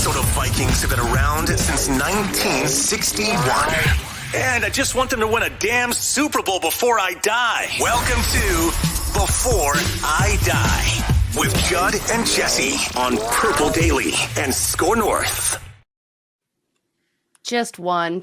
Minnesota Vikings have been around since 1961. And I just want them to win a damn Super Bowl before I die. Welcome to Before I Die with Judd and Jesse on Purple Daily and Score North. Just one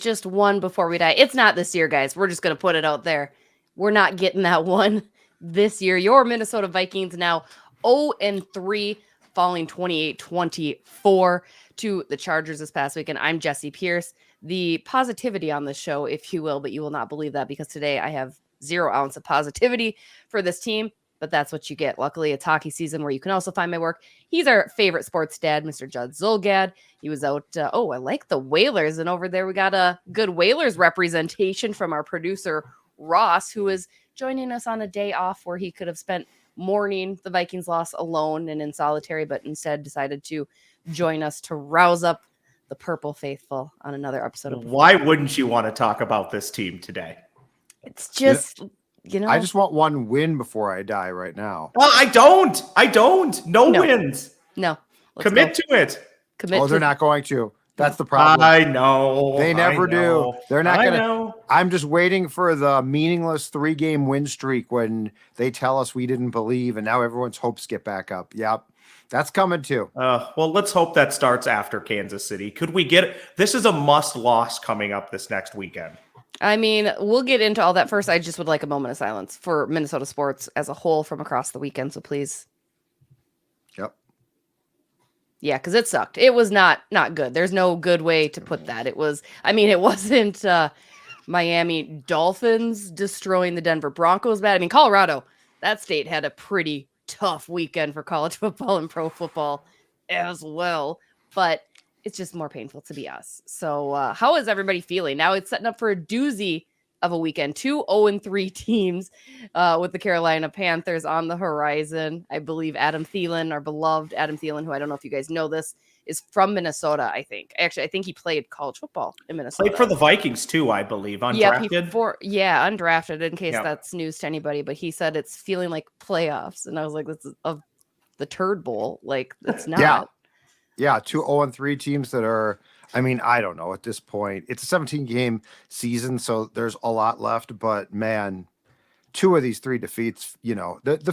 before we die. It's not this year, guys. We're just going to put it out there. We're not getting that one this year. Your Minnesota Vikings now 0-3, falling 28-24 to the Chargers this past weekend. I'm Jesse Pierce, the positivity on the show, if you will, but you will not believe that because today I have 0 ounce of positivity for this team, but that's what you get. Luckily, it's hockey season where you can also find my work. He's our favorite sports dad, Mr. Judd Zulgad. He was out. I like the Whalers. And over there, we got a good Whalers representation from our producer, Ross, who is joining us on a day off where he could have spent mourning the Vikings loss alone and in solitary, but instead decided to join us to rouse up the Purple Faithful on another episode of Why wouldn't you want to talk about this team today? It's just, I just want one win before I die right now. Well, I don't. No wins. No. Commit to it. They're not going to. That's the problem. I know. They never do. They're not going to. I'm just waiting for the meaningless 3-game win streak when they tell us we didn't believe and now everyone's hopes get back up. Yep. That's coming too. Well, let's hope that starts after Kansas City. Could we get this is a must loss coming up this next weekend. I mean, we'll get into all that first. I just would like a moment of silence for Minnesota sports as a whole from across the weekend. So please. Yep. Yeah, because it sucked. It was not good. There's no good way to put that. It wasn't Miami Dolphins destroying the Denver Broncos bad. I mean, Colorado, that state had a pretty tough weekend for college football and pro football as well. But it's just more painful to be us. So how is everybody feeling? Now it's setting up for a doozy of a weekend. 2 0-3 teams with the Carolina Panthers on the horizon. I believe Adam Thielen, our beloved Adam Thielen, who I don't know if you guys know this, is from Minnesota, I think. Actually, I think he played college football in Minnesota. Played for the Vikings too, I believe. Undrafted? Undrafted, in case that's news to anybody. But he said it's feeling like playoffs. And I was like, this is of the Turd Bowl. Like, it's not. Yeah, 2 0-3 teams that are, I mean, I don't know at this point. It's a 17-game season, so there's a lot left. But, man, 2 of these 3 defeats, the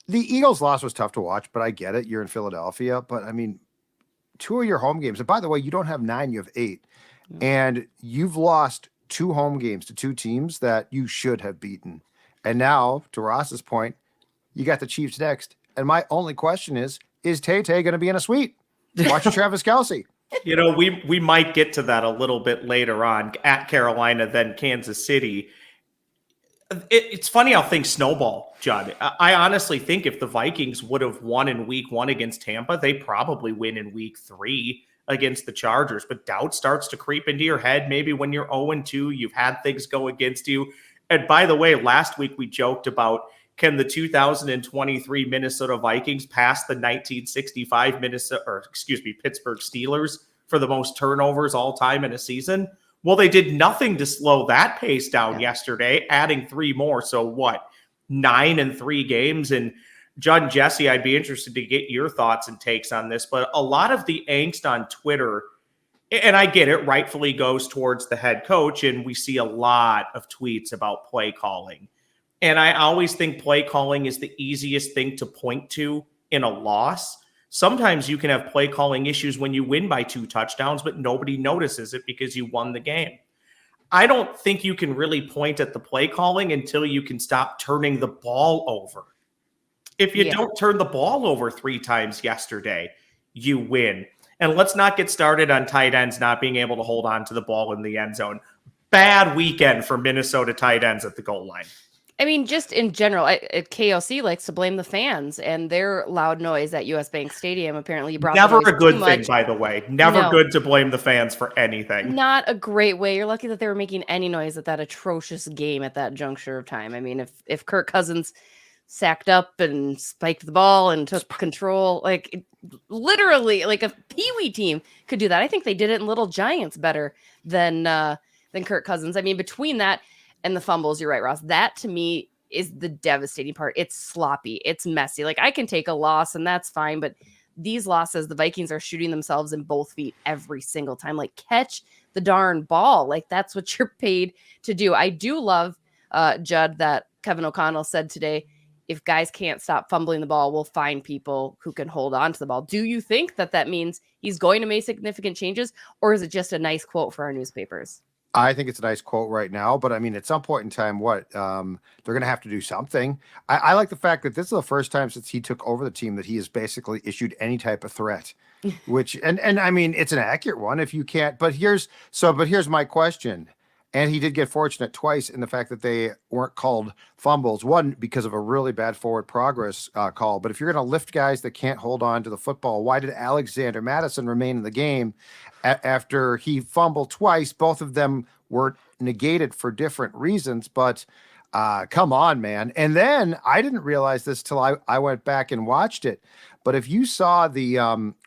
Eagles' loss was tough to watch, but I get it. You're in Philadelphia. But, I mean, 2 of your home games, and by the way, you don't have 9, you have 8. And you've lost 2 home games to 2 teams that you should have beaten. And now, to Ross's point, you got the Chiefs next. And my only question is Tay-Tay going to be in a suite? Watch Travis Kelce. We might get to that a little bit later on at Carolina, then Kansas City. It's funny how things snowball, Judd. I honestly think if the Vikings would have won in week 1 against Tampa, they probably win in week 3 against the Chargers. But doubt starts to creep into your head. Maybe when you're 0-2, you've had things go against you. And by the way, last week we joked about, can the 2023 Minnesota Vikings pass the 1965 Pittsburgh Steelers for the most turnovers all time in a season? Well, they did nothing to slow that pace down yesterday, adding 3 more. So what? 9 in 3 games. And Judd and Jesse, I'd be interested to get your thoughts and takes on this. But a lot of the angst on Twitter, and I get it, rightfully goes towards the head coach. And we see a lot of tweets about play calling. And I always think play calling is the easiest thing to point to in a loss. Sometimes you can have play calling issues when you win by 2 touchdowns, but nobody notices it because you won the game. I don't think you can really point at the play calling until you can stop turning the ball over. If you don't turn the ball over 3 times yesterday, you win. And let's not get started on tight ends not being able to hold on to the ball in the end zone. Bad weekend for Minnesota tight ends at the goal line. I mean, just in general, KOC likes to blame the fans and their loud noise at US Bank Stadium. Apparently, brought never a good thing, by the way. Never good to blame the fans for anything. Not a great way. You're lucky that they were making any noise at that atrocious game at that juncture of time. I mean, if Kirk Cousins sacked up and spiked the ball and took control, literally, like a peewee team could do that. I think they did it in Little Giants better than Kirk Cousins. I mean, between that and the fumbles, you're right, Ross. That to me is the devastating part. It's sloppy. It's messy. Like, I can take a loss and that's fine, but these losses, the Vikings are shooting themselves in both feet every single time. Like, catch the darn ball. Like, that's what you're paid to do. I do love, Judd, that Kevin O'Connell said today, if guys can't stop fumbling the ball, we'll find people who can hold on to the ball. Do you think that means he's going to make significant changes, or is it just a nice quote for our newspapers? I think it's a nice quote right now, but I mean, at some point in time, they're going to have to do something. I like the fact that this is the first time since he took over the team that he has basically issued any type of threat, which, and I mean, it's an accurate one if you can't, but here's my question. And he did get fortunate twice in the fact that they weren't called fumbles. One, because of a really bad forward progress call. But if you're going to lift guys that can't hold on to the football, why did Alexander Madison remain in the game after he fumbled twice? Both of them were negated for different reasons. But come on, man. And then I didn't realize this till I went back and watched it. But if you saw the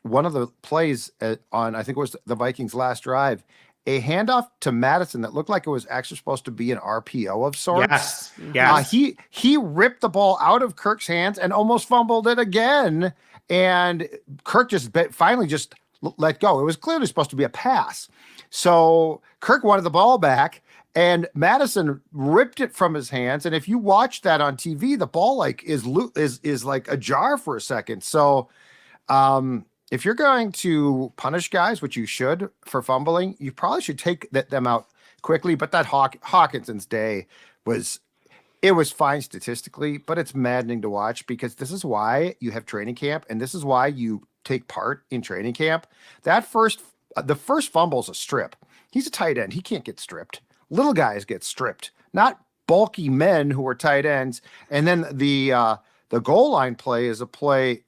one of the plays on, I think it was the Vikings' last drive, a handoff to Madison that looked like it was actually supposed to be an RPO of sorts. Yes. He ripped the ball out of Kirk's hands and almost fumbled it again. And Kirk finally just let go. It was clearly supposed to be a pass. So Kirk wanted the ball back, and Madison ripped it from his hands. And if you watch that on TV, the ball is like ajar for a second. So, if you're going to punish guys, which you should for fumbling, you probably should take them out quickly. But that Hawkinson's day was fine statistically, but it's maddening to watch because this is why you have training camp, and this is why you take part in training camp. The first fumble's a strip. He's a tight end. He can't get stripped. Little guys get stripped, not bulky men who are tight ends. And then the goal line play is a play.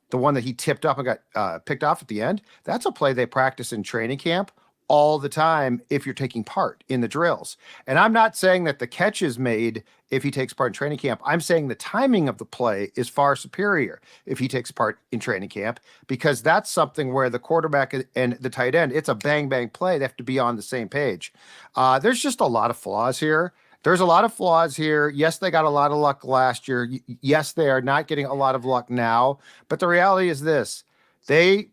The one that he tipped up and got picked off at the end, that's a play they practice in training camp all the time if you're taking part in the drills. And I'm not saying that the catch is made if he takes part in training camp. I'm saying the timing of the play is far superior if he takes part in training camp, because that's something where the quarterback and the tight end, it's a bang, bang play. They have to be on the same page. There's just a lot of flaws here. There's a lot of flaws here. Yes, they got a lot of luck last year. Yes, they are not getting a lot of luck now. But the reality is this. They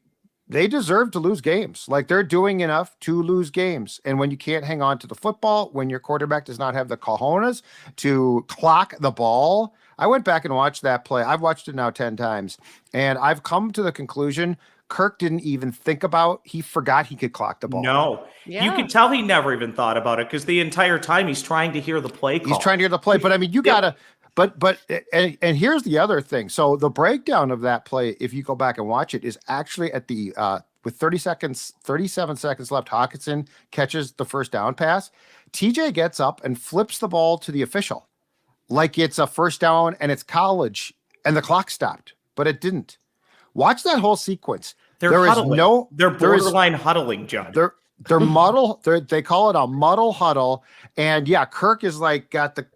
deserve to lose games. Like, they're doing enough to lose games. And when you can't hang on to the football, when your quarterback does not have the cojones to clock the ball. I went back and watched that play. I've watched it now 10 times. And I've come to the conclusion Kirk didn't even think about. He forgot he could clock the ball. No. Yeah. You could tell he never even thought about it because the entire time he's trying to hear the play call. He's trying to hear the play. But I mean, you gotta, but here's the other thing. So the breakdown of that play, if you go back and watch it, is actually at the with 37 seconds left. Hawkinson catches the first down pass. TJ gets up and flips the ball to the official like it's a first down and it's college and the clock stopped, but it didn't. Watch that whole sequence. They're borderline huddling, John. They're muddle. They call it a muddle huddle. And yeah, Kirk is like got the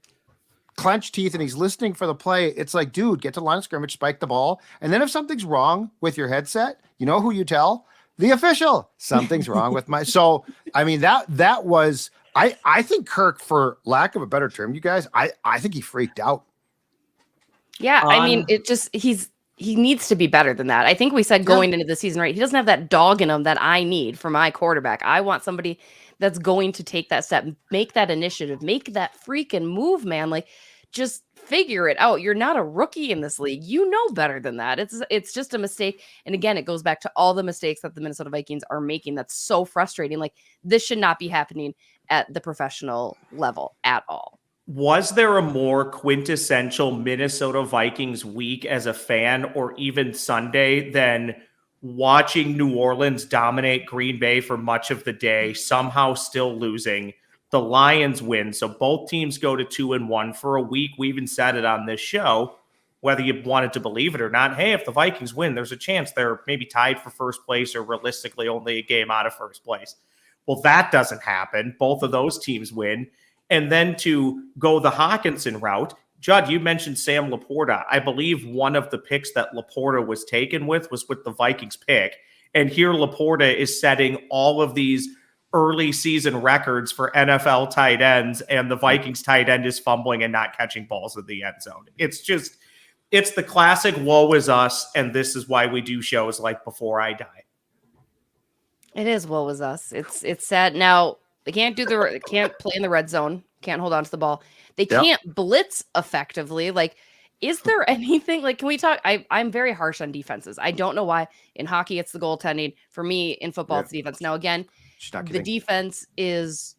clenched teeth and he's listening for the play. It's like, dude, get to the line of scrimmage, spike the ball. And then if something's wrong with your headset, you know who you tell? The official. Something's wrong with my. So I mean that was I think Kirk, for lack of a better term, you guys, I think he freaked out. Yeah, I mean, he needs to be better than that. I think we said going into the season, right? He doesn't have that dog in him that I need for my quarterback. I want somebody that's going to take that step, make that initiative, make that freaking move, man. Like, just figure it out. You're not a rookie in this league. You know better than that. It's just a mistake. And again, it goes back to all the mistakes that the Minnesota Vikings are making. That's so frustrating. Like, this should not be happening at the professional level at all. Was there a more quintessential Minnesota Vikings week as a fan, or even Sunday, than watching New Orleans dominate Green Bay for much of the day, somehow still losing? The Lions win, so both teams go to 2-1 for a week. We even said it on this show, whether you wanted to believe it or not. Hey, if the Vikings win, there's a chance they're maybe tied for first place or realistically only a game out of first place. Well, that doesn't happen. Both of those teams win. And then to go the Hawkinson route, Judd, you mentioned Sam Laporta. I believe one of the picks that Laporta was taken with was with the Vikings pick. And here Laporta is setting all of these early season records for NFL tight ends, and the Vikings tight end is fumbling and not catching balls in the end zone. It's just, It's the classic woe is us, and this is why we do shows like Before I Die. It is woe is us. It's sad. Now they can't play in the red zone. Can't hold on to the ball. They can't blitz effectively. Like, is there anything like? Can we talk? I'm very harsh on defenses. I don't know why. In hockey, it's the goaltending. For me, in football, it's defense. Now again, the defense is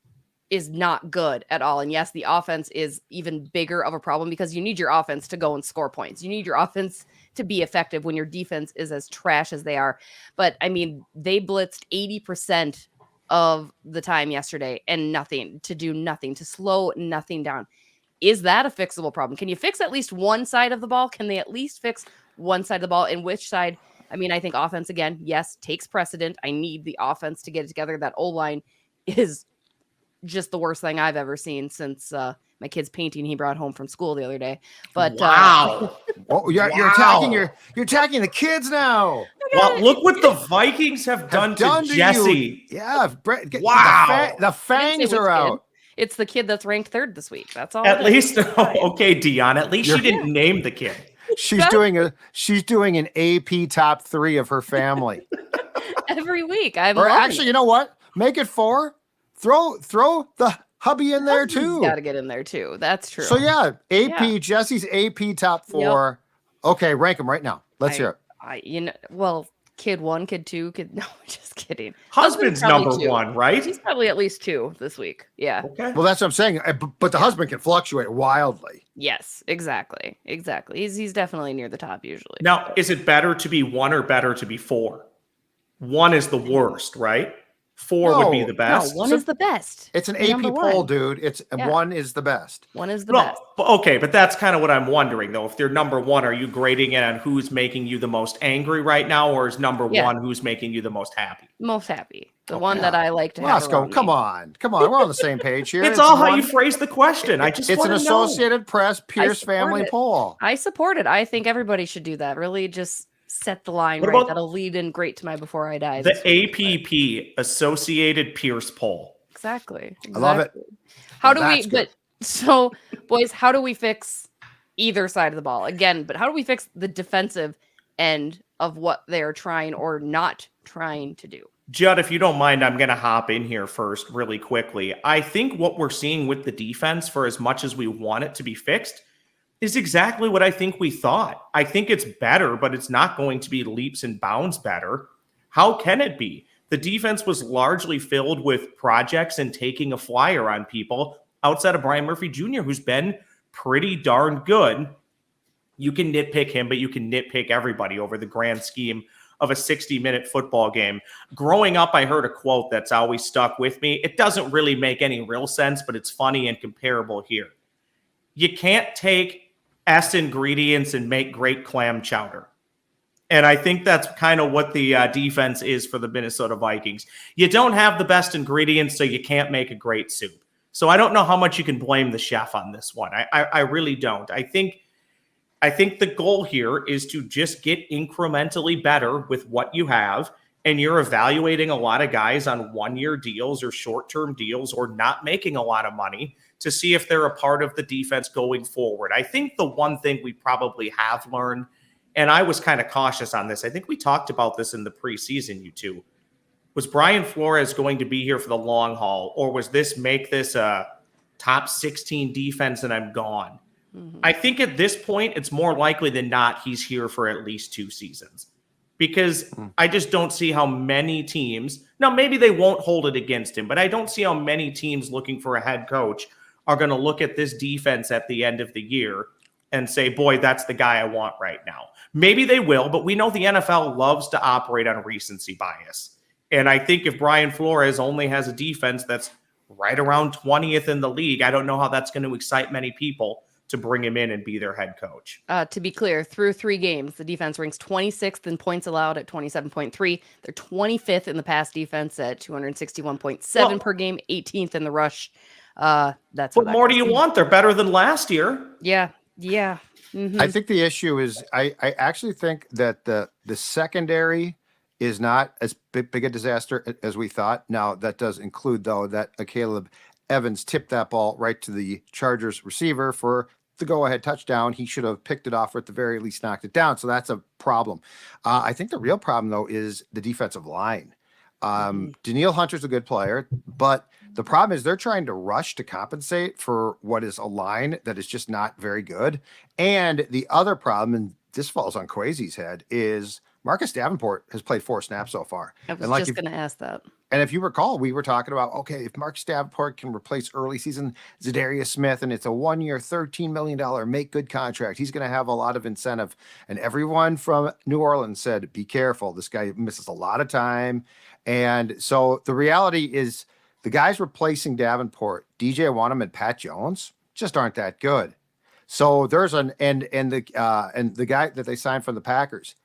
not good at all. And yes, the offense is even bigger of a problem because you need your offense to go and score points. You need your offense to be effective when your defense is as trash as they are. But I mean, they blitzed 80% of the time yesterday and to slow nothing down. Is that a fixable problem? Can you fix at least one side of the ball? Can they at least fix one side of the ball? And which side? I mean, I think offense, again, yes, takes precedent. I need the offense to get it together. That O-line is just the worst thing I've ever seen since my kid's painting he brought home from school the other day. But wow. You're attacking the kids now. Well, look what the Vikings have done to Jesse. Yeah, wow. The fangs are out. It's the kid that's ranked 3rd this week. That's all. At least, okay, Dion. At least she didn't name the kid. She's doing an AP top 3 of her family every week. Actually, you know what? Make it 4. Throw the hubby in there too. Got to get in there too. That's true. So yeah, AP Jesse's AP top 4. Yep. Okay, rank them right now. Let's hear it. Kid 1, kid 2, no, just kidding. Husband's number 1, right? He's probably at least 2 this week. Yeah. Okay. Well, that's what I'm saying. But the husband can fluctuate wildly. Yes, exactly. He's definitely near the top usually. Now, is it better to be 1 or better to be 4? 1 is the worst, right? 4 would be the best. No, 1 is the best. It's an AP poll, dude. 1 is the best. 1 is the best. Okay, but that's kind of what I'm wondering, though. If they're number 1, are you grading it on who's making you the most angry right now, or is number 1 who's making you the most happy? Most happy. The one that I like to have. Roscoe, come on. We're on the same page here. It's all how you phrase the question. It's an Associated Press Pierce family poll. I support it. I think everybody should do that. Really just set the line right. That'll lead in great to my Before I Die. The APP, Associated Pierce poll. Exactly. I love it. So, boys, how do we fix either side of the ball? Again, but how do we fix the defensive end of what they're trying or not trying to do? Judd, if you don't mind, I'm going to hop in here first really quickly. I think what we're seeing with the defense, for as much as we want it to be fixed, is exactly what I think we thought. I think it's better, but it's not going to be leaps and bounds better. How can it be? The defense was largely filled with projects and taking a flyer on people outside of Brian Murphy Jr., who's been pretty darn good. You can nitpick him, but you can nitpick everybody over the grand scheme of a 60-minute football game. Growing up, I heard a quote that's always stuck with me. It doesn't really make any real sense, but it's funny and comparable here. You can't take S ingredients and make great clam chowder. And I think that's kind of what the defense is for the Minnesota Vikings. You don't have the best ingredients, so you can't make a great soup. So I don't know how much you can blame the chef on this one. I really don't. I think the goal here is to just get incrementally better with what you have, and you're evaluating a lot of guys on one-year deals or short-term deals or not making a lot of money to see if they're a part of the defense going forward. I think the one thing we probably have learned, and I was kind of cautious on this, I think we talked about this in the preseason, you two, was Brian Flores going to be here for the long haul, or was this make this a top 16 defense and I'm gone? Mm-hmm. I think at this point, it's more likely than not he's here for at least 2 seasons, because I just don't see how many teams, now maybe they won't hold it against him, but I don't see how many teams looking for a head coach are going to look at this defense at the end of the year and say, boy, that's the guy I want right now. Maybe they will, but we know the NFL loves to operate on recency bias. And I think if Brian Flores only has a defense that's right around 20th in the league, I don't know how that's going to excite many people to bring him in and be their head coach. To be clear, through 3 games, the defense ranks 26th in points allowed at 27.3. They're 25th in the pass defense at 261.7 per game, 18th in the rush. That's what more do you want? They're better than last year. Yeah. Mm-hmm. I think the issue is I actually think that the secondary is not as big a disaster as we thought. Now, that does include, though, that Caleb Evans tipped that ball right to the Chargers receiver for the go-ahead touchdown, he should have picked it off, or at the very least knocked it down. So that's a problem. I think the real problem, though, is the defensive line. Daniil Hunter's a good player, but the problem is they're trying to rush to compensate for what is a line that is just not very good. And the other problem, and this falls on Kwesi's head, is Marcus Davenport has played 4 snaps so far. I was just going to ask that. And if you recall, we were talking about, okay, if Marcus Davenport can replace early season Zadarius Smith, and it's a 1-year, $13 million make good contract, he's going to have a lot of incentive. And everyone from New Orleans said, be careful. This guy misses a lot of time. And so the reality is the guys replacing Davenport, DJ Wanham and Pat Jones, just aren't that good. So there's and the guy that they signed from the Packers,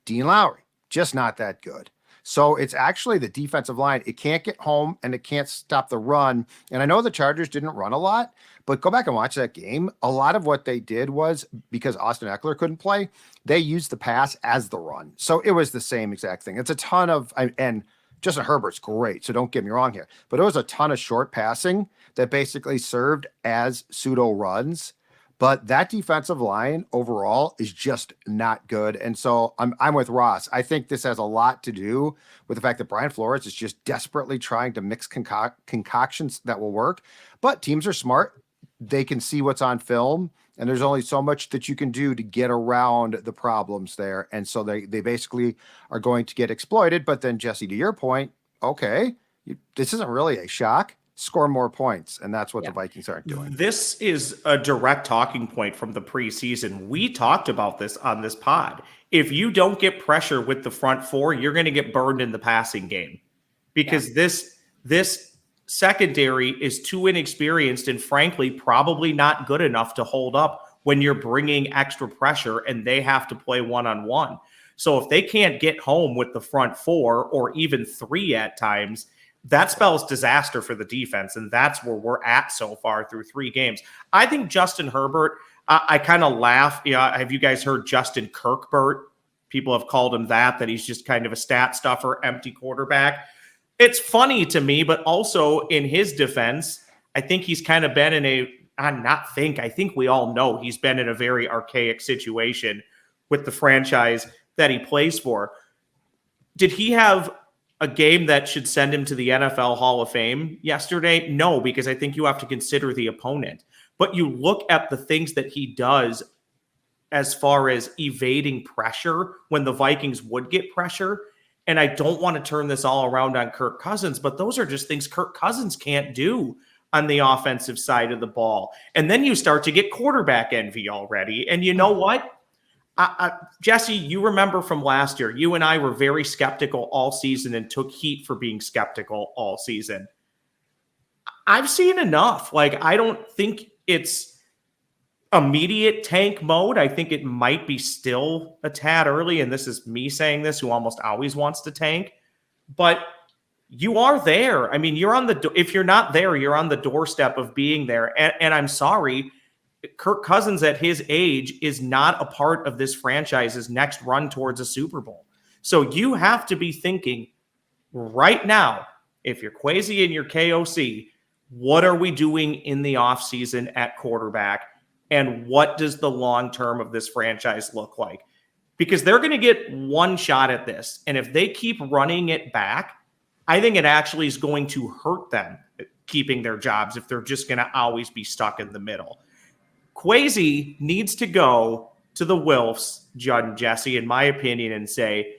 Dean Lowry, just not that good. So it's actually the defensive line. It can't get home and it can't stop the run. And I know the Chargers didn't run a lot, but go back and watch that game. A lot of what they did was, because Austin Eckler couldn't play, they used the pass as the run. So it was the same exact thing. It's a ton of, and Justin Herbert's great, so don't get me wrong here, but it was a ton of short passing that basically served as pseudo runs. But that defensive line overall is just not good. And so I'm with Ross. I think this has a lot to do with the fact that Brian Flores is just desperately trying to mix concoctions that will work. But teams are smart. They can see what's on film, and there's only so much that you can do to get around the problems there. And so they basically are going to get exploited. But then, Jesse, to your point, okay, this isn't really a shock. Score more points, and that's what the Vikings aren't doing. This is a direct talking point from the preseason. We talked about this on this pod. If you don't get pressure with the front four, you're going to get burned in the passing game, because this secondary is too inexperienced and, frankly, probably not good enough to hold up when you're bringing extra pressure and they have to play one-on-one. So if they can't get home with the front four, or even 3 at times, that spells disaster for the defense, and that's where we're at so far through 3 games. I think Justin Herbert, I kind of laugh. Have you guys heard Justin Kirkbert? People have called him that he's just kind of a stat stuffer, empty quarterback. It's funny to me, but also in his defense, I think he's kind of been in I think we all know he's been in a very archaic situation with the franchise that he plays for. Did he have a game that should send him to the NFL Hall of Fame yesterday? No, because I think you have to consider the opponent. But you look at the things that he does as far as evading pressure when the Vikings would get pressure. And I don't want to turn this all around on Kirk Cousins, but those are just things Kirk Cousins can't do on the offensive side of the ball. And then you start to get quarterback envy already. And you know what? Jesse, you remember from last year, you and I were very skeptical all season and took heat for being skeptical all season. I've seen enough. I don't think it's immediate tank mode. I think it might be still a tad early, and this is me saying this, who almost always wants to tank. But you are there. I mean, if you're not there, you're on the doorstep of being there. And I'm sorry, Kirk Cousins at his age is not a part of this franchise's next run towards a Super Bowl. So you have to be thinking right now, if you're Kwesi and you're KOC, what are we doing in the offseason at quarterback? And what does the long term of this franchise look like? Because they're going to get one shot at this. And if they keep running it back, I think it actually is going to hurt them keeping their jobs if they're just going to always be stuck in the middle. Kwesi needs to go to the Wilfs, Judd and Jesse, in my opinion, and say,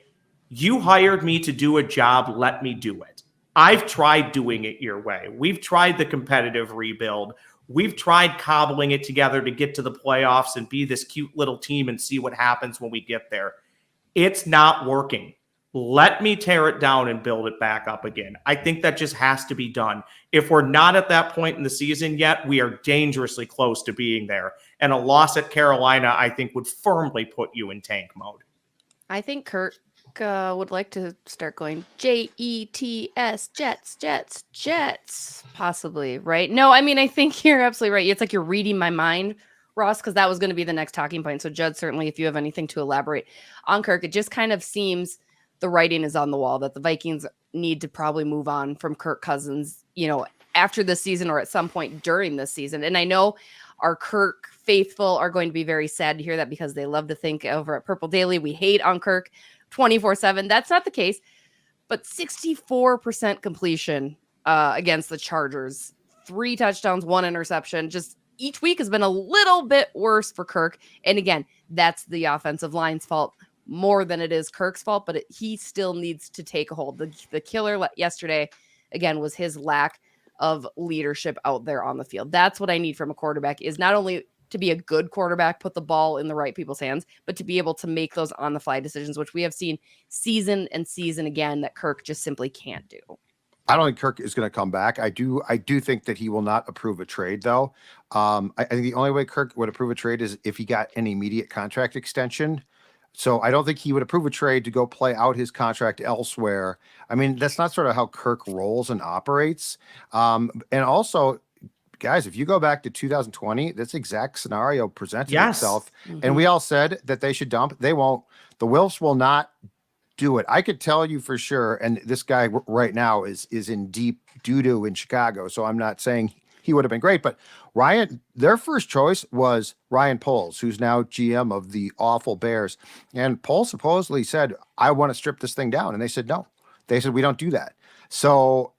you hired me to do a job, let me do it. I've tried doing it your way. We've tried the competitive rebuild. We've tried cobbling it together to get to the playoffs and be this cute little team and see what happens when we get there. It's not working. Let me tear it down and build it back up again. I think that just has to be done. If we're not at that point in the season yet, we are dangerously close to being there. And a loss at Carolina, I think, would firmly put you in tank mode. I think Kirk would like to start going Jets, Jets, possibly, right? No, I mean, I think you're absolutely right. It's like you're reading my mind, Ross, because that was going to be the next talking point. So, Judd, certainly, if you have anything to elaborate on Kirk, it just kind of seems the writing is on the wall that the Vikings need to probably move on from Kirk Cousins, after this season or at some point during this season. And I know Our Kirk faithful are going to be very sad to hear that, because they love to think over at Purple Daily we hate on Kirk 24/7. That's not the case. But 64% completion against the Chargers, 3 touchdowns, 1 interception. Just each week has been a little bit worse for Kirk. And again, that's the offensive line's fault more than it is Kirk's fault, but he still needs to take a hold. The killer yesterday, again, was his lack of leadership out there on the field. That's what I need from a quarterback, is not only to be a good quarterback, put the ball in the right people's hands, but to be able to make those on the fly decisions, which we have seen season and season again that Kirk just simply can't do. I don't think Kirk is going to come back. I do think that he will not approve a trade, though. I think the only way Kirk would approve a trade is if he got an immediate contract extension. So I don't think he would approve a trade to go play out his contract elsewhere. I mean, that's not sort of how Kirk rolls and operates. And also, guys, if you go back to 2020, this exact scenario presented itself. Mm-hmm. And we all said that they should dump. They won't. The Wilfs will not do it. I could tell you for sure. And this guy right now is in deep doo-doo in Chicago. So I'm not saying he would have been great. But their first choice was Ryan Poles, who's now GM of the awful Bears. And Poles supposedly said, I want to strip this thing down. And they said, no. They said, we don't do that. So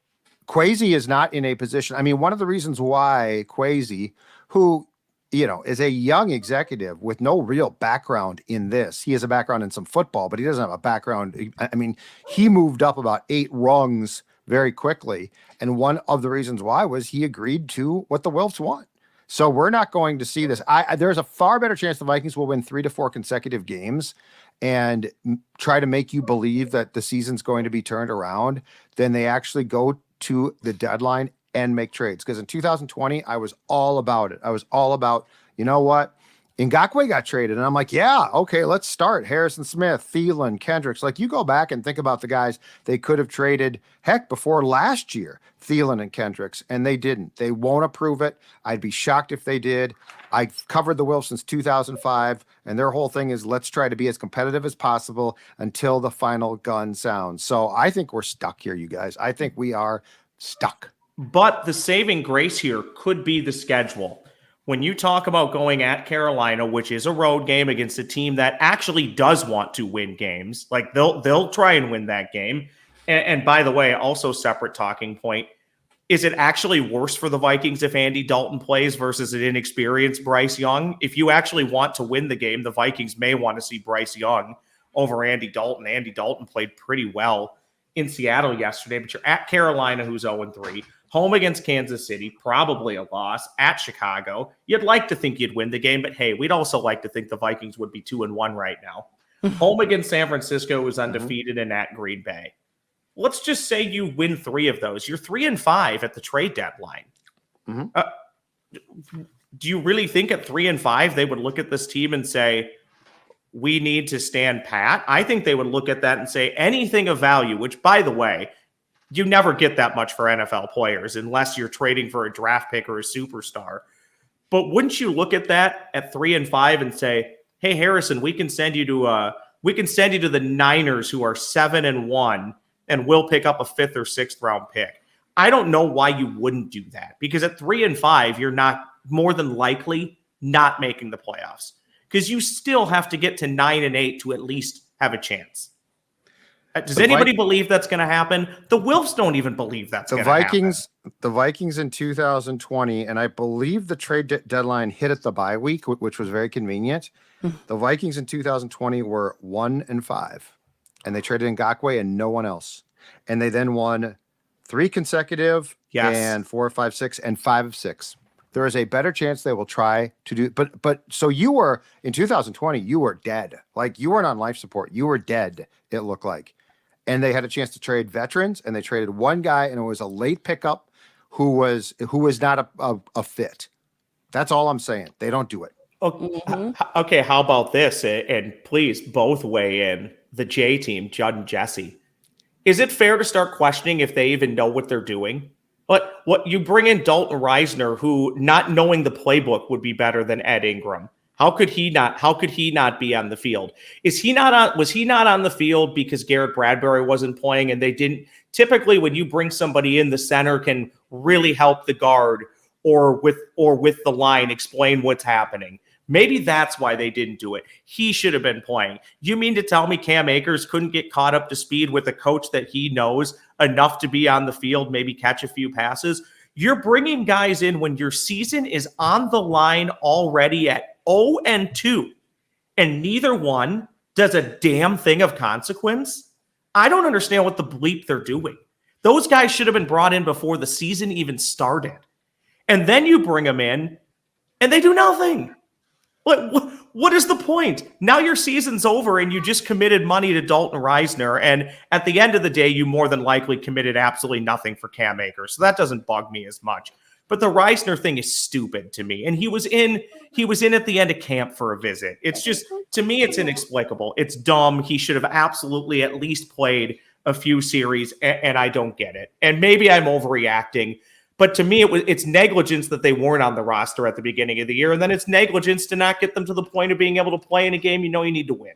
Kwesi is not in a position. I mean, one of the reasons why Kwesi, who, is a young executive with no real background in this, he has a background in some football, but he doesn't have a background. I mean, he moved up about 8 rungs very quickly. And one of the reasons why was he agreed to what the Wilfs want. So we're not going to see this. There's a far better chance the Vikings will win 3 to 4 consecutive games and try to make you believe that the season's going to be turned around than they actually go to the deadline and make trades. Because in 2020, I was all about it. I was all about, you know what? Ngakoue got traded. And I'm like, yeah, okay, let's start. Harrison Smith, Thielen, Kendricks. Like, you go back and think about the guys they could have traded, heck, before last year, Thielen and Kendricks, and they didn't. They won't approve it. I'd be shocked if they did. I've covered the Wilfs since 2005, and their whole thing is let's try to be as competitive as possible until the final gun sounds. So I think we're stuck here, you guys. I think we are stuck. But the saving grace here could be the schedule. When you talk about going at Carolina, which is a road game against a team that actually does want to win games, like they'll try and win that game. And by the way, also separate talking point, is it actually worse for the Vikings if Andy Dalton plays versus an inexperienced Bryce Young? If you actually want to win the game, the Vikings may want to see Bryce Young over Andy Dalton. Andy Dalton played pretty well in Seattle yesterday, but you're at Carolina, who's 0-3. Home against Kansas City, probably a loss. At Chicago, you'd like to think you'd win the game, but hey, we'd also like to think the Vikings would be 2-1 right now. Home against San Francisco is undefeated, and at Green Bay. Let's just say you win 3 of those. You're 3-5 at the trade deadline. Mm-hmm. Do you really think at 3-5 they would look at this team and say, we need to stand pat? I think they would look at that and say anything of value, which, by the way, you never get that much for NFL players unless you're trading for a draft pick or a superstar. But wouldn't you look at that at 3-5 and say, hey, Harrison, we can send you to the Niners, who are 7-1, and we'll pick up a 5th or 6th round pick. I don't know why you wouldn't do that, because at 3-5, you're not more than likely not making the playoffs, because you still have to get to 9-8 to at least have a chance. Does anybody believe that's going to happen? The Wilfs don't even believe that's going to happen. The Vikings in 2020, and I believe the trade deadline hit at the bye week, which was very convenient. The Vikings in 2020 were 1-5, and they traded Ngakoue and no one else. And they then won 3 consecutive, and 4, 5, 6, and 5 of 6. There is a better chance they will try to do, but so you were in 2020, you were dead. Like, you weren't on life support. You were dead, it looked like. And they had a chance to trade veterans, and they traded one guy, and it was a late pickup who was not a fit. That's all I'm saying. They don't do it. Okay, how about this? And please both weigh in. The J team, Judd and Jesse. Is it fair to start questioning if they even know what they're doing? But what you bring in Dalton Reisner, who, not knowing the playbook, would be better than Ed Ingram. How could he not be on the field? Was he not on the field because Garrett Bradbury wasn't playing and they didn't? Typically, when you bring somebody in, the center can really help the guard, or with the line, explain what's happening. Maybe that's why they didn't do it. He should have been playing. You mean to tell me Cam Akers couldn't get caught up to speed with a coach that he knows enough to be on the field, maybe catch a few passes? You're bringing guys in when your season is on the line already at 0-2, and neither one does a damn thing of consequence. I don't understand what the bleep they're doing. Those guys should have been brought in before the season even started. And then you bring them in, and they do nothing. What is the point? Now your season's over and you just committed money to Dalton Reisner. And at the end of the day, you more than likely committed absolutely nothing for Cam Akers. So that doesn't bug me as much. But the Reisner thing is stupid to me. And he was in at the end of camp for a visit. It's just, to me, it's inexplicable. It's dumb. He should have absolutely at least played a few series, and I don't get it. And maybe I'm overreacting. But to me, it's negligence that they weren't on the roster at the beginning of the year. And then it's negligence to not get them to the point of being able to play in a game you need to win.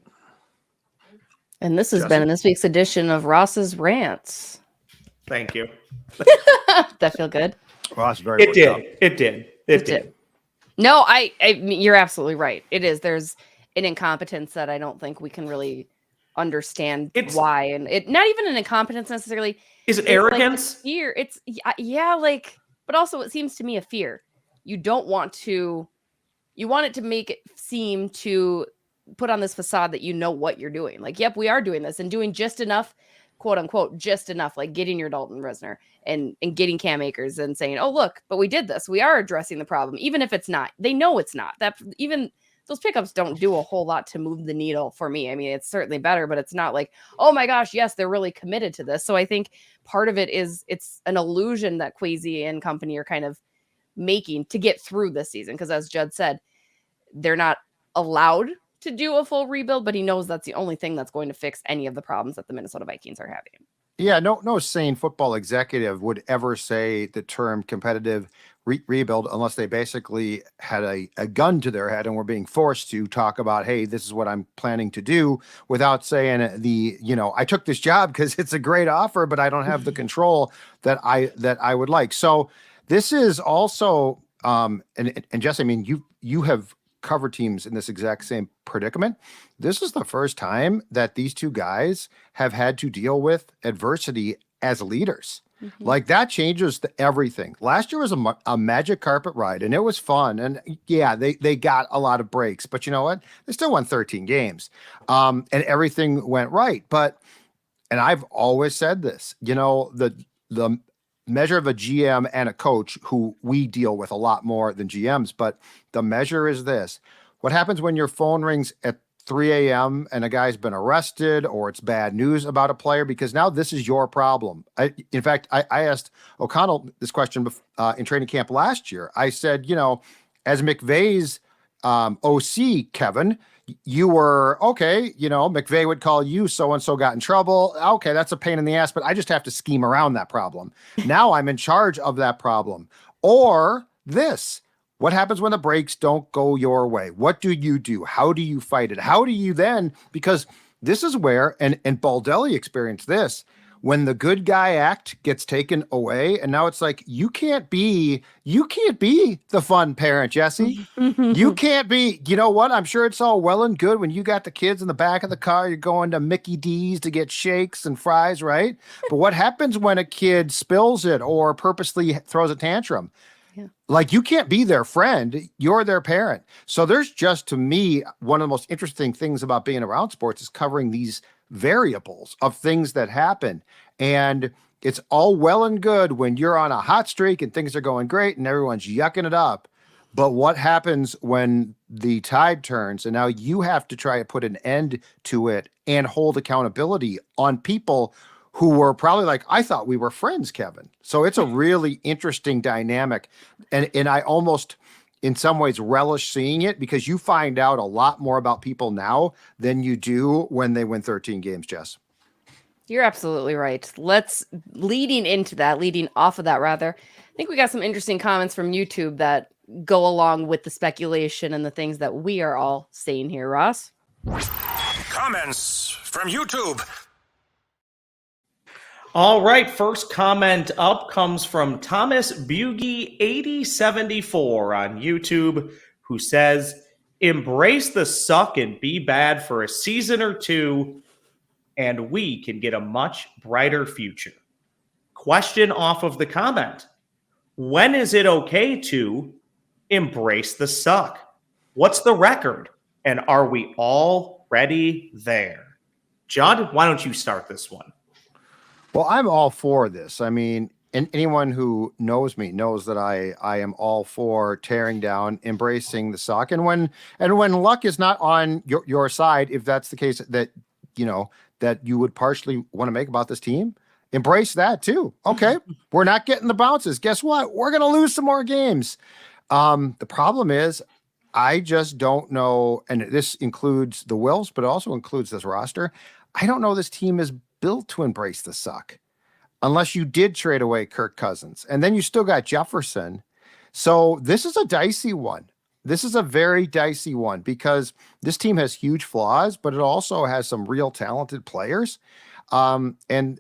And this has been in this week's edition of Ross's Rants. Thank you. That feel good? Ross, very It did. It did. No, I you're absolutely right. It is. There's an incompetence that I don't think we can really understand why. And it not even an incompetence necessarily. Is it arrogance? Like fear. It's but also it seems to me a fear. You want it to make it seem to put on this facade that you know what you're doing. Like, yep, we are doing this and doing just enough, quote unquote, just enough, like getting your Dalton Reisner and getting Cam Akers and saying, oh, look, but we did this. We are addressing the problem, even if it's not. They know it's not. That even those pickups don't do a whole lot to move the needle for me. I mean, it's certainly better, but it's not like, oh my gosh, yes, they're really committed to this. So I think part of it is it's an illusion that Kwesi and company are kind of making to get through this season. Because as Judd said, they're not allowed to do a full rebuild, but he knows that's the only thing that's going to fix any of the problems that the Minnesota Vikings are having. Yeah, no sane football executive would ever say the term competitive rebuild unless they basically had a gun to their head and were being forced to talk about, hey, this is what I'm planning to do, without saying I took this job because it's a great offer, but I don't have the control that I would like. So this is also and Jesse, I mean, you have covered teams in this exact same predicament. This is the first time that these two guys have had to deal with adversity as leaders. Mm-hmm. Like, that changes everything. Last year was a magic carpet ride, and it was fun. And yeah, they got a lot of breaks, but you know what? They still won 13 games, and everything went right. And I've always said this, the measure of a GM and a coach, who we deal with a lot more than GMs, but the measure is this: what happens when your phone rings at 3 a.m. and a guy's been arrested, or it's bad news about a player, because now this is your problem. In fact, I asked O'Connell this question in training camp last year. I said, as McVay's OC, Kevin, you were okay. McVay would call you, so-and-so got in trouble. Okay, that's a pain in the ass, but I just have to scheme around that problem. Now I'm in charge of that problem. Or this: what happens when the breaks don't go your way? What do you do? How do you fight it? How do you then, because this is where, and Baldelli experienced this, when the good guy act gets taken away, and now it's like, you can't be the fun parent, Jesse. You can't be, you know what? I'm sure it's all well and good when you got the kids in the back of the car, you're going to Mickey D's to get shakes and fries, right? But what happens when a kid spills it or purposely throws a tantrum? Yeah. Like, you can't be their friend, you're their parent. So there's just, to me, one of the most interesting things about being around sports is covering these variables of things that happen. And it's all well and good when you're on a hot streak and things are going great and everyone's yucking it up. But what happens when the tide turns and now you have to try to put an end to it and hold accountability on people who were probably like, I thought we were friends, Kevin. So it's a really interesting dynamic. And I almost, in some ways, relish seeing it, because you find out a lot more about people now than you do when they win 13 games, Jess. You're absolutely right. Leading off of that, rather, I think we got some interesting comments from YouTube that go along with the speculation and the things that we are all saying here, Ross. Comments from YouTube. All right, first comment up comes from Thomas Bugie 8074 on YouTube, who says, embrace the suck and be bad for a season or two, and we can get a much brighter future. Question off of the comment. When is it okay to embrace the suck? What's the record? And are we already there? Judd, why don't you start this one? Well, I'm all for this. I mean, and anyone who knows me knows that I am all for tearing down, embracing the suck. And when luck is not on your side, if that's the case that that you would partially want to make about this team, embrace that too. Okay, we're not getting the bounces. Guess what? We're gonna lose some more games. The problem is, I just don't know, and this includes the Wills, but it also includes this roster. I don't know this team is built to embrace the suck unless you did trade away Kirk Cousins. And then you still got Jefferson. So this is a dicey one. This is a very dicey one because this team has huge flaws, but it also has some real talented players. And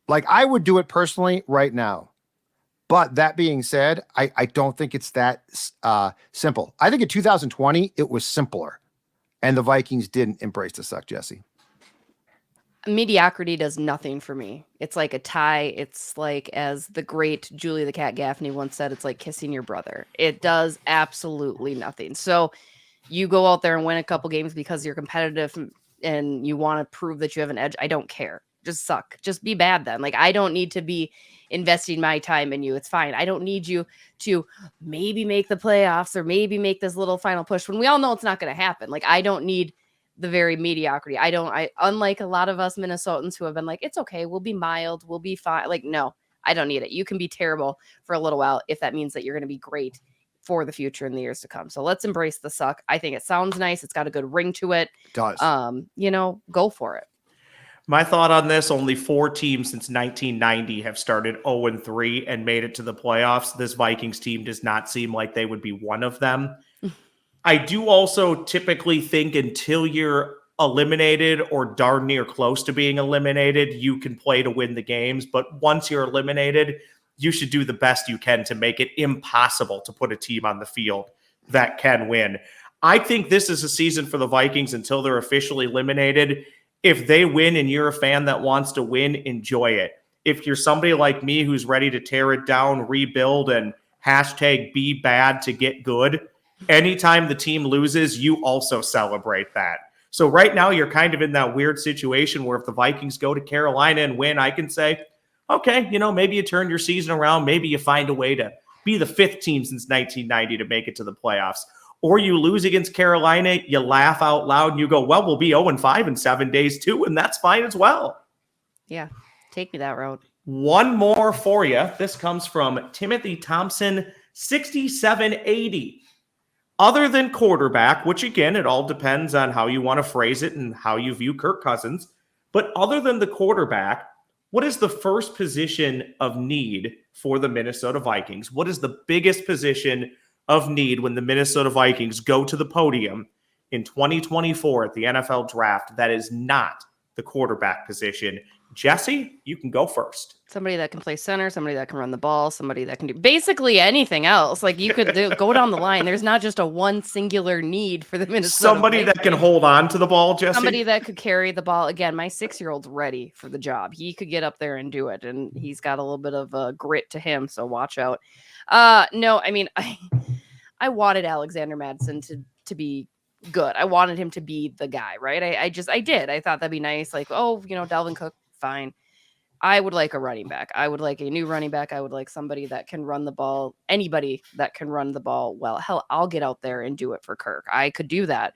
like I would do it personally right now. But that being said, I don't think it's that simple. I think in 2020, it was simpler. And the Vikings didn't embrace the suck, Jesse. Mediocrity does nothing for me. It's like a tie. It's like, as the great Julie the Cat Gaffney once said, it's like kissing your brother. It does absolutely nothing. So you go out there and win a couple games because you're competitive and you want to prove that you have an edge. I don't care. Just suck. Just be bad then. Like, I don't need to be investing my time in you. It's fine. I don't need you to maybe make the playoffs or maybe make this little final push when we all know it's not going to happen. Like, I don't need the very mediocrity. I unlike a lot of us Minnesotans who have been like, it's okay, we'll be mild, we'll be fine. Like, no, I don't need it. You can be terrible for a little while if that means that you're going to be great for the future in the years to come. So let's embrace the suck. I think it sounds nice. It's got a good ring to it. It does. Go for it. My thought on this, only 4 teams since 1990 have started 0-3 and made it to the playoffs. This Vikings team does not seem like they would be one of them. I do also typically think until you're eliminated or darn near close to being eliminated, you can play to win the games. But once you're eliminated, you should do the best you can to make it impossible to put a team on the field that can win. I think this is a season for the Vikings until they're officially eliminated. If they win and you're a fan that wants to win, enjoy it. If you're somebody like me who's ready to tear it down, rebuild, and hashtag be bad to get good, anytime the team loses, you also celebrate that. So right now, you're kind of in that weird situation where if the Vikings go to Carolina and win, I can say, okay, maybe you turn your season around. Maybe you find a way to be the 5th team since 1990 to make it to the playoffs. Or you lose against Carolina, you laugh out loud, and you go, well, we'll be 0-5 in 7 days too, and that's fine as well. Yeah, take me that road. One more for you. This comes from Timothy Thompson, 6780. Other than quarterback, which again, it all depends on how you want to phrase it and how you view Kirk Cousins. But other than the quarterback, what is the first position of need for the Minnesota Vikings? What is the biggest position of need when the Minnesota Vikings go to the podium in 2024 at the NFL draft that is not the quarterback position? Jesse, you can go first. Somebody that can play center, somebody that can run the ball, somebody that can do basically anything else. Like, you could go down the line. There's not just a one singular need for the Minnesota Somebody Vikings. that can hold on to the ball, Jesse. Somebody that could carry the ball. Again, my 6-year-old's ready for the job. He could get up there and do it, and he's got a little bit of grit to him, so watch out. No, I mean, I wanted Alexander Madison to be good. I wanted him to be the guy, right? I did. I thought that'd be nice. Like, Dalvin Cook, fine. I would like a running back. I would like a new running back. I would like somebody that can run the ball. Anybody that can run the ball well. Hell, I'll get out there and do it for Kirk. I could do that.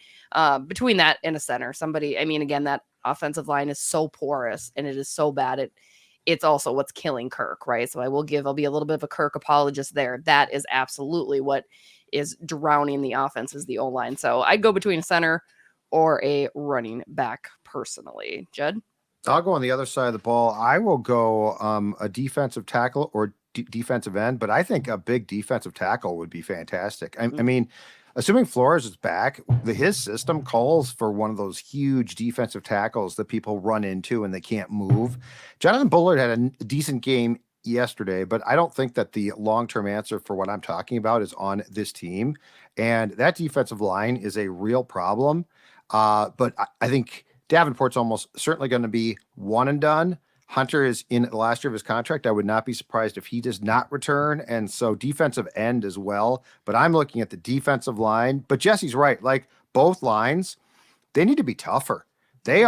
Between that and a center, again, that offensive line is so porous and it is so bad. It's also what's killing Kirk, right? So I'll be a little bit of a Kirk apologist there. That is absolutely what is drowning the offense, is the O-line. So I'd go between a center or a running back personally. Judd? I'll go on the other side of the ball. I will go a defensive tackle or defensive end, but I think a big defensive tackle would be fantastic. I mean, assuming Flores is back, his system calls for one of those huge defensive tackles that people run into and they can't move. Jonathan Bullard had a decent game yesterday, but I don't think that the long-term answer for what I'm talking about is on this team. And that defensive line is a real problem. But I think Davenport's almost certainly going to be one and done. Hunter is in the last year of his contract. I would not be surprised if he does not return. And so defensive end as well. But I'm looking at the defensive line. But Jesse's right. Like both lines, they need to be tougher. They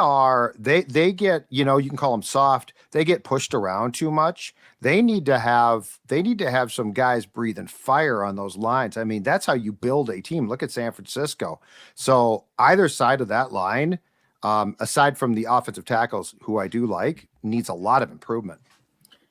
get, you can call them soft. They get pushed around too much. They need to have some guys breathing fire on those lines. I mean, that's how you build a team. Look at San Francisco. So either side of that line, aside from the offensive tackles, who I do like, needs a lot of improvement.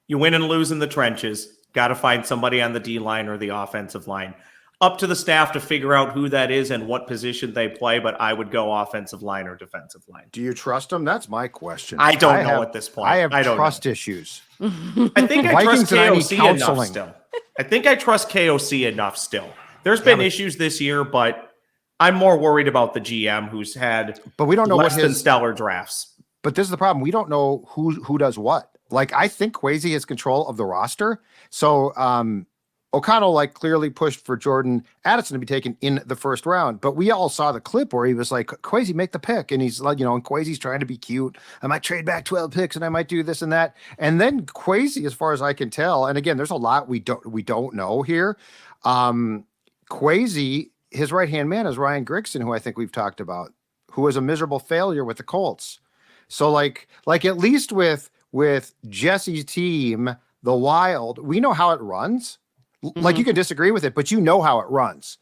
You win and lose in the trenches. Got to find somebody on the D line or the offensive line. Up to the staff to figure out who that is and what position they play, but I would go offensive line or defensive line. Do you trust them? That's my question. I don't know at this point. I have trust issues. I think I trust KOC enough still. I think I trust KOC enough still. There's been issues this year, but I'm more worried about the GM who's had we don't know less than stellar drafts. But this is the problem. We don't know who does what. Like, I think Kwesi has control of the roster. So O'Connell clearly pushed for Jordan Addison to be taken in the first round, but we all saw the clip where he was like, Kwesi, make the pick. And he's like, and Kwesi's trying to be cute. I might trade back 12 picks and I might do this and that. And then Kwesi, as far as I can tell, and again, there's a lot we don't know here. Kwesi, his right-hand man is Ryan Grigson, who I think we've talked about, who was a miserable failure with the Colts. So like at least with Jesse's team, the Wild, we know how it runs. Like, you can disagree with it, but you know how it runs.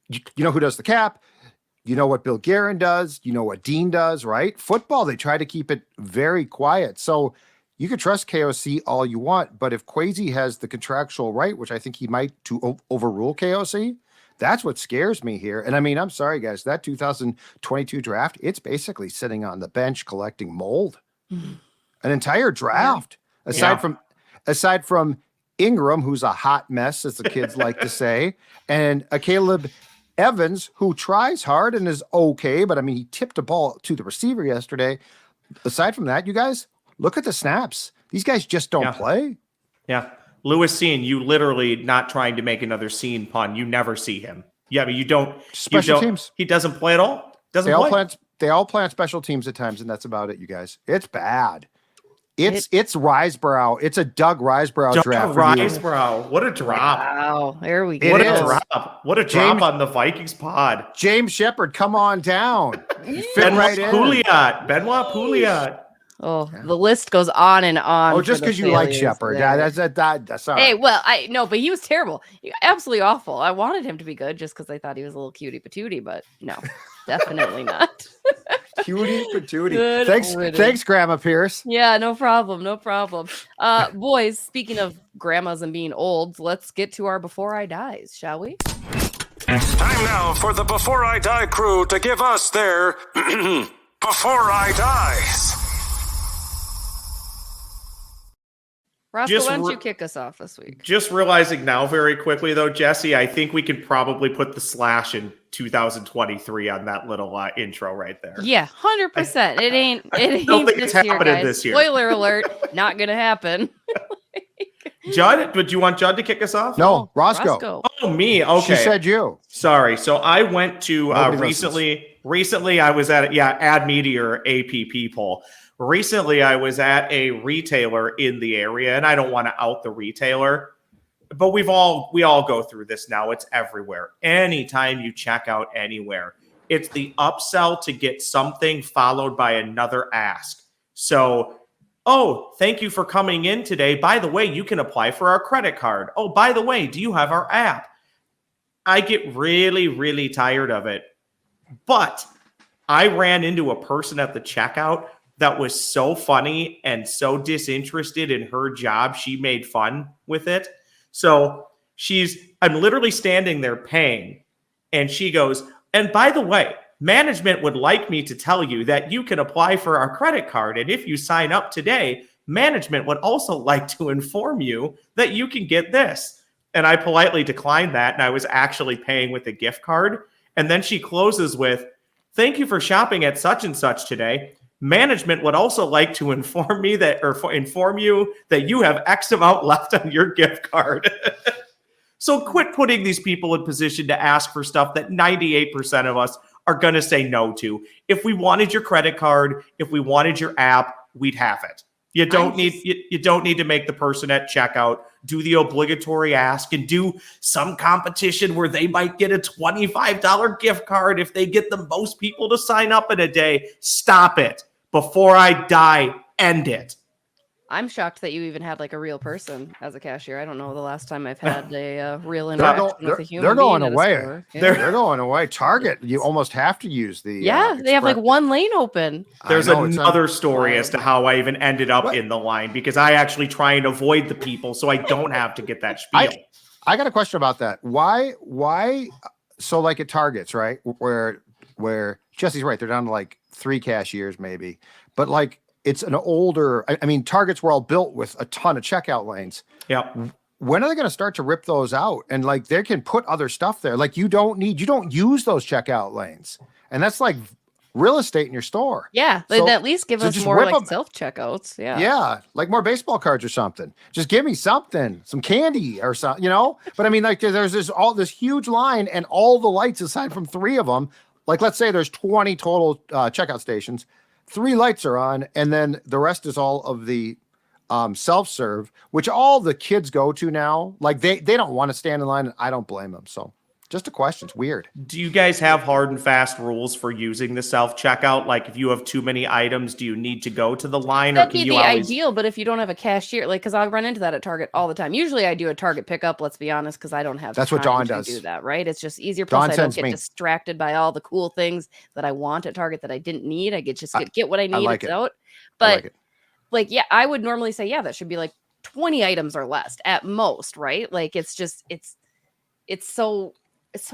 You know who does the cap. You know what Bill Guerin does. You know what Dean does, right? Football, they try to keep it very quiet. So you can trust KOC all you want, but if Kwesi has the contractual right, which I think he might, to overrule KOC, that's what scares me here. And I mean, I'm sorry, guys, that 2022 draft, it's basically sitting on the bench collecting mold. An entire draft, aside from Ingram, who's a hot mess, as the kids like to say, and a Caleb Evans, who tries hard and is okay, but I mean, he tipped a ball to the receiver yesterday. Aside from that, you guys, look at the snaps. These guys just don't play. Yeah. Lewis Scene, you literally, not trying to make another Scene pun, you never see him. Yeah, but you don't. Special teams. He doesn't play at all? They all play on special teams at times, and that's about it, you guys. It's bad. It's Risebrow. It's a Doug Risebrow draft. Risebrow. What a drop. Wow. There we go. What a drop. What a drop on the Vikings pod. James Shepard, come on down. Benoit Pouliot. Oh, the list goes on and on. Oh, just because you like Shepard. Yeah, that's all right. Hey, well, but he was terrible. Absolutely awful. I wanted him to be good just because I thought he was a little cutie patootie, but no, definitely not. Cutie patootie. Thanks, Grandma Pierce. Yeah, no problem. Boys, speaking of grandmas and being old, let's get to our Before I Dies, shall we? Time now for the Before I Die crew to give us their Before I Dies. Roscoe, why don't you kick us off this week? Just realizing now very quickly, though, Jesse, I think we can probably put the slash in 2023 on that little intro right there. Yeah, 100%. It ain't don't think it's happening this year. Spoiler alert, not going to happen. Judd, would you want Judd to kick us off? No, Roscoe. Oh, me. Okay. She said you. Sorry. So I went to recently I was at Ad Meteor APP poll. Recently, I was at a retailer in the area, and I don't want to out the retailer, but we all go through this now. It's everywhere. Anytime you check out anywhere, it's the upsell to get something followed by another ask. So, oh, thank you for coming in today. By the way, you can apply for our credit card. Oh, by the way, do you have our app? I get really, really tired of it. But I ran into a person at the checkout that was so funny and so disinterested in her job, she made fun with it. So I'm literally standing there paying, and she goes, and by the way, management would like me to tell you that you can apply for our credit card. And if you sign up today, management would also like to inform you that you can get this. And I politely declined that. And I was actually paying with a gift card. And then she closes with, "Thank you for shopping at such and such today. Management would also like to inform you that you have X amount left on your gift card." So quit putting these people in position to ask for stuff that 98% of us are going to say no to. If we wanted your credit card, if we wanted your app, we'd have it. You don't need to make the person at checkout do the obligatory ask and do some competition where they might get a $25 gift card if they get the most people to sign up in a day. Stop it. Before I die, end it. I'm shocked that you even had like a real person as a cashier. I don't know the last time I've had a real interaction with a human. They're going being away. At a store. Yeah. They're going away. Target, you almost have to use the. They have like one lane open. There's another story as to how I even ended up in the line, because I actually try and avoid the people so I don't have to get that spiel. I got a question about that. Why? So like at Targets, right? Where Jesse's right. They're down to like 3 cashiers maybe, but like. It's an older, I mean, Targets were all built with a ton of checkout lanes. Yeah. When are they going to start to rip those out? And like, they can put other stuff there. Like you don't use those checkout lanes. And that's like real estate in your store. Yeah. So, at least give us more like self-checkouts. Yeah. Yeah. Like more baseball cards or something. Just give me something, some candy or something, but I mean, like there's this huge line and all the lights aside from 3 of them, like let's say there's 20 total checkout stations. 3 lights are on, and then the rest is all of the self-serve, which all the kids go to now. Like they don't want to stand in line, and I don't blame them. So just a question. It's weird. Do you guys have hard and fast rules for using the self-checkout? Like if you have too many items, do you need to go to the line? That'd be the ideal, but if you don't have a cashier, like, because I run into that at Target all the time. Usually I do a Target pickup, let's be honest, because I don't have That's what Dawn does. Do that, right? It's just easier. Plus I don't get distracted by all the cool things that I want at Target that I didn't need. I get what I need. It's out. But like, yeah, I would normally say, yeah, that should be like 20 items or less at most, right? Like it's just, it's so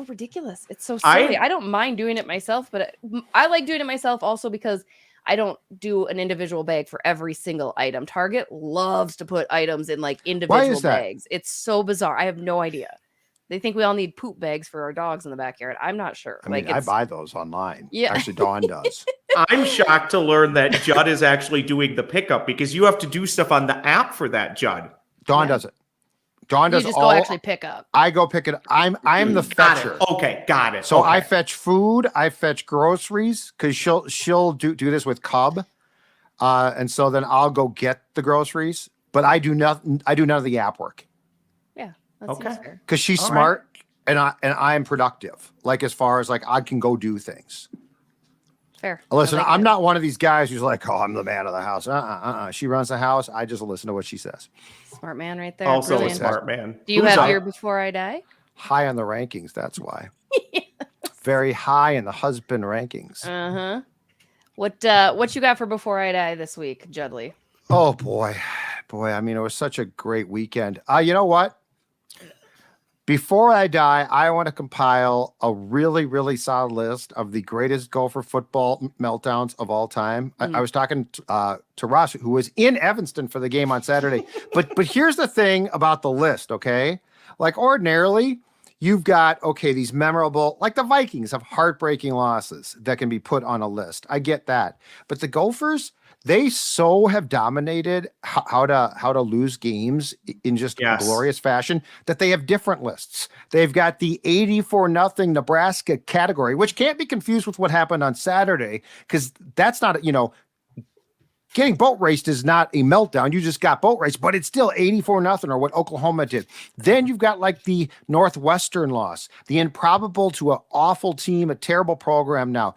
ridiculous. It's so silly. I don't mind doing it myself, but I like doing it myself also because I don't do an individual bag for every single item. Target loves to put items in like individual bags. It's so bizarre. I have no idea. They think we all need poop bags for our dogs in the backyard. I'm not sure. I mean, I buy those online. Yeah. Actually, Dawn does. I'm shocked to learn that Judd is actually doing the pickup because you have to do stuff on the app for that, Judd. Dawn does it. Dawn does you just go actually pick up. I go pick it. I'm the fetcher. Okay, got it. So I fetch food. I fetch groceries because she'll do this with Cub, and so then I'll go get the groceries. But I do nothing. I do none of the app work. Yeah, that's fair. Because she's smart and I'm productive. Like as far as like I can go do things. Fair. Listen, I'm not one of these guys who's like, oh, I'm the man of the house. She runs the house. I just listen to what she says. Smart man right there. Also Brilliant. a smart man. Do you have your Before I Die? High on the rankings. That's why. Yes. Very high in the husband rankings. Uh-huh. What you got for Before I Die this week, Judley? Oh, boy. I mean, it was such a great weekend. You know what? Before I die, I want to compile a really, really solid list of the greatest Gopher football meltdowns of all time. I was talking to Ross, who was in Evanston for the game on Saturday. But here's the thing about the list, okay? Like ordinarily, you've got, these memorable, like the Vikings have heartbreaking losses that can be put on a list. I get that. But the Gophers, they so have dominated how to lose games in just a glorious fashion that they have different lists. They've got the 84-0 Nebraska category, which can't be confused with what happened on Saturday, because that's not, getting boat raced is not a meltdown. You just got boat raced, but it's still 84-0 or what Oklahoma did. Then you've got like the Northwestern loss, the improbable to an awful team, a terrible program now.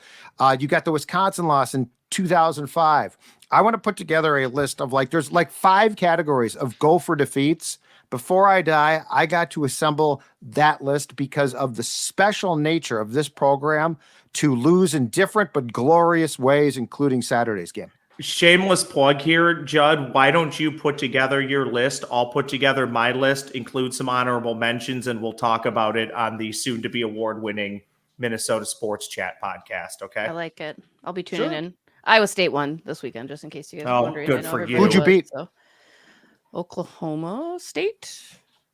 You got the Wisconsin loss in 2005. I want to put together a list of there's 5 categories of Gopher defeats. Before I die, I got to assemble that list because of the special nature of this program to lose in different but glorious ways, including Saturday's game. Shameless plug here, Judd. Why don't you put together your list? I'll put together my list, include some honorable mentions, and we'll talk about it on the soon-to-be award-winning Minnesota Sports Chat podcast, okay? I like it. I'll be tuning in. Iowa State won this weekend, just in case you guys are wondering. Good for you. Who'd you beat? Oklahoma State.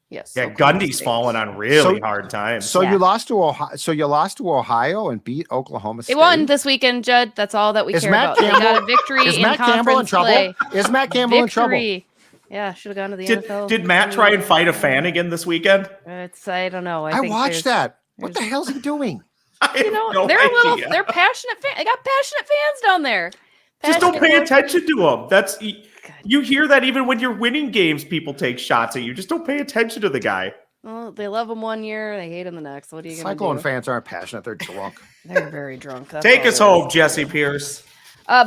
Yes. Yeah, Gundy's fallen on really hard times. So you lost to Ohio. So you lost to Ohio and beat Oklahoma State. They won this weekend, Judd. That's all that we care about. They got a victory in conference play. Is Matt Campbell in trouble? Yeah, should have gone to the NFL. Did Matt try and fight a fan again this weekend? I don't know. I watched that. What the hell's he doing? They're passionate fans. They got passionate fans down there. Just don't pay attention to them. You hear that even when you're winning games, people take shots at you. Just don't pay attention to the guy. Well, they love him one year, they hate him the next. What are you going to do? Cyclone fans aren't passionate. They're drunk. They're very drunk. Take us home, Jesse Pierce.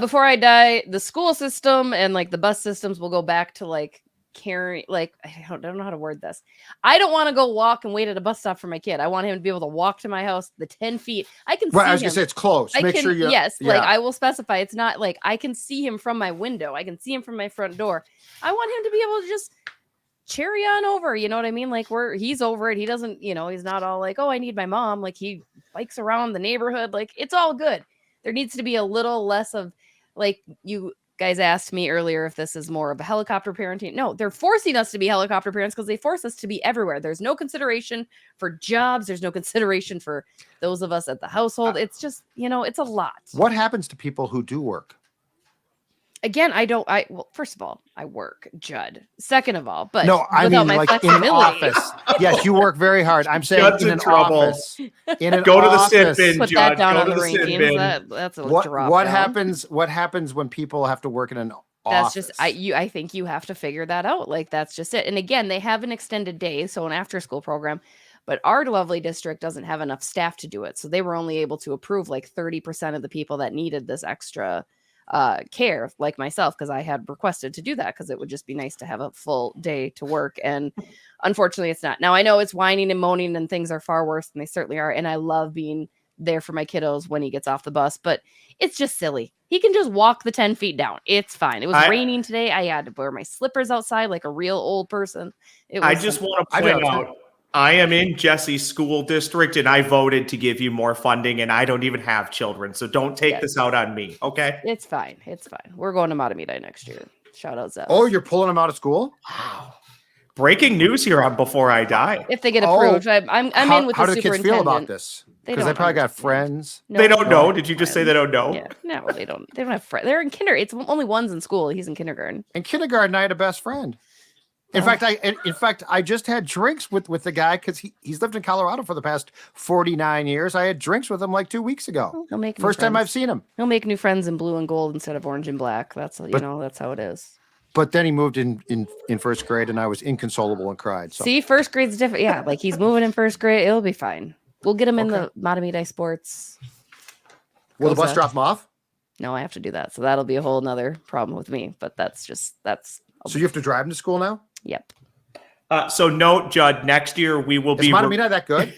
Before I die, the school system and like the bus systems will go back to like carry, like, I don't know how to word this. I don't want to go walk and wait at a bus stop for my kid. I want him to be able to walk to my house the 10 feet. I can see him. I was going to say it's close. Make sure you. Yes, like I will specify. It's not like I can see him from my window. I can see him from my front door. I want him to be able to just cherry on over. You know what I mean? Like he's over it. He doesn't, he's not all like, oh, I need my mom. Like he bikes around the neighborhood. Like it's all good. There needs to be a little less of like you guys asked me earlier if this is more of a helicopter parenting. No, they're forcing us to be helicopter parents because they force us to be everywhere. There's no consideration for jobs. There's no consideration for those of us at the household. It's just, it's a lot. What happens to people who do work? Again, well, first of all, I work, Judd. Second of all, but no, I mean like in an office. Yes, you work very hard. I'm saying Judd's in an trouble. Office. In an Go office. to the sin bin, Put Judd. that down Go on to the sin rankings. bin. That's a drop What down. happens? What happens when people have to work in an That's office? just I think you have to figure that out. Like that's just it. And again, they have an extended day, so an after school program, but our lovely district doesn't have enough staff to do it. So they were only able to approve like 30% of the people that needed this extra care, like myself, because I had requested to do that because it would just be nice to have a full day to work. And unfortunately, it's not. Now I know it's whining and moaning and things are far worse than they certainly are. And I love being there for my kiddos when he gets off the bus, but it's just silly. He can just walk the 10 feet down. It's fine. It was raining today. I had to wear my slippers outside like a real old person. I just want to point out, I am in Jesse's school district and I voted to give you more funding and I don't even have children. So don't take this out on me. Okay. It's fine. It's fine. We're going to Matamidi next year. Shout out Zeb. Oh, you're pulling them out of school? Wow. Breaking news here on Before I Die. If they get approved, I'm in with the superintendent. How do the kids feel about this? Because they probably got friends. No, they don't know. Did you just say they don't know? Yeah. No, they don't. They don't have friends. They're in kindergarten. It's only one's in school. He's in kindergarten. In kindergarten, I had a best friend. In fact, I just had drinks with the guy because he's lived in Colorado for the past 49 years. I had drinks with him like 2 weeks ago. He'll make first time I've seen him. He'll make new friends in blue and gold instead of orange and black. That's that's how it is. But then he moved in first grade, and I was inconsolable and cried. So. See, first grade's different. Yeah, like he's moving in first grade. It'll be fine. We'll get him in the Matamidi sports. Will the bus drop him off? No, I have to do that. So that'll be a whole nother problem with me. But that's. So you have to drive him to school now? Yep. So note, Judd, next year we will be. Is Matamidi that good?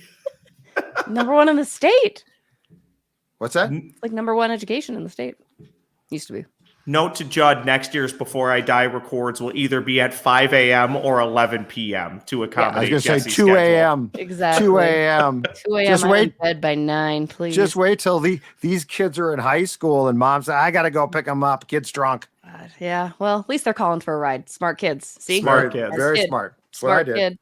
Number one in the state. What's that? Like number one education in the state. Used to be. Note to Judd, next year's Before I Die records will either be at 5 a.m. or 11 p.m. to accommodate. I was going to say 2 a.m. Exactly. 2 a.m. 2 a.m. Just wait. In bed by 9, please. Just wait till these kids are in high school and mom says, I got to go pick them up. Kid's drunk. God, yeah. Well, at least they're calling for a ride. Smart kids. See? Smart kids. Very smart. Smart kid.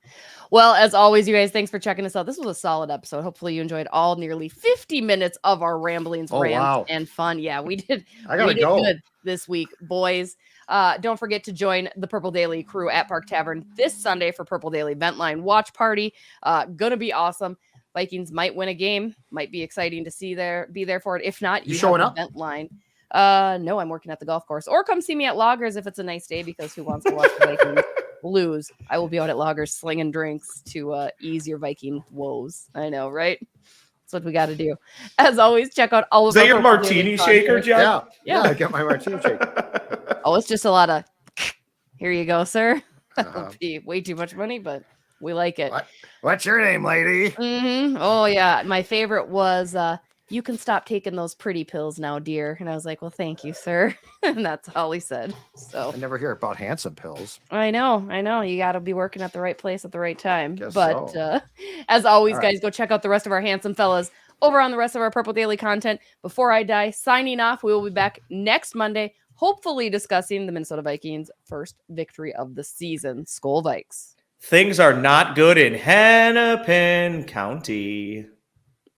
Well, as always, you guys, thanks for checking us out. This was a solid episode. Hopefully you enjoyed all nearly 50 minutes of our ramblings, rants, and fun. Yeah, we did. I gotta go good this week, boys. Don't forget to join the Purple Daily crew at Park Tavern this Sunday for Purple Daily Ventline Watch Party. Gonna be awesome. Vikings might win a game. Might be exciting to be there for it. If not, you showing up? Ventline. No, I'm working at the golf course. Or come see me at Loggers if it's a nice day, because who wants to watch the Vikings lose? I will be out at Loggers slinging drinks to ease your Viking woes. I know, right? That's what we got to do. As always, check out all of our your martini shaker, John? Yeah, I got my martini shaker. Oh, it's just a lot of here you go, sir. That'll be way too much money, but we like it. What's your name, lady? Mm-hmm. Oh, yeah. My favorite was you can stop taking those pretty pills now, dear. And I was like, well, thank you, sir. And that's all he said. So I never hear about handsome pills. I know. You got to be working at the right place at the right time. But as always, guys, go check out the rest of our handsome fellas over on the rest of our Purple Daily content. Before I die, signing off. We will be back next Monday, hopefully discussing the Minnesota Vikings' first victory of the season. Skol Vikes. Things are not good in Hennepin County.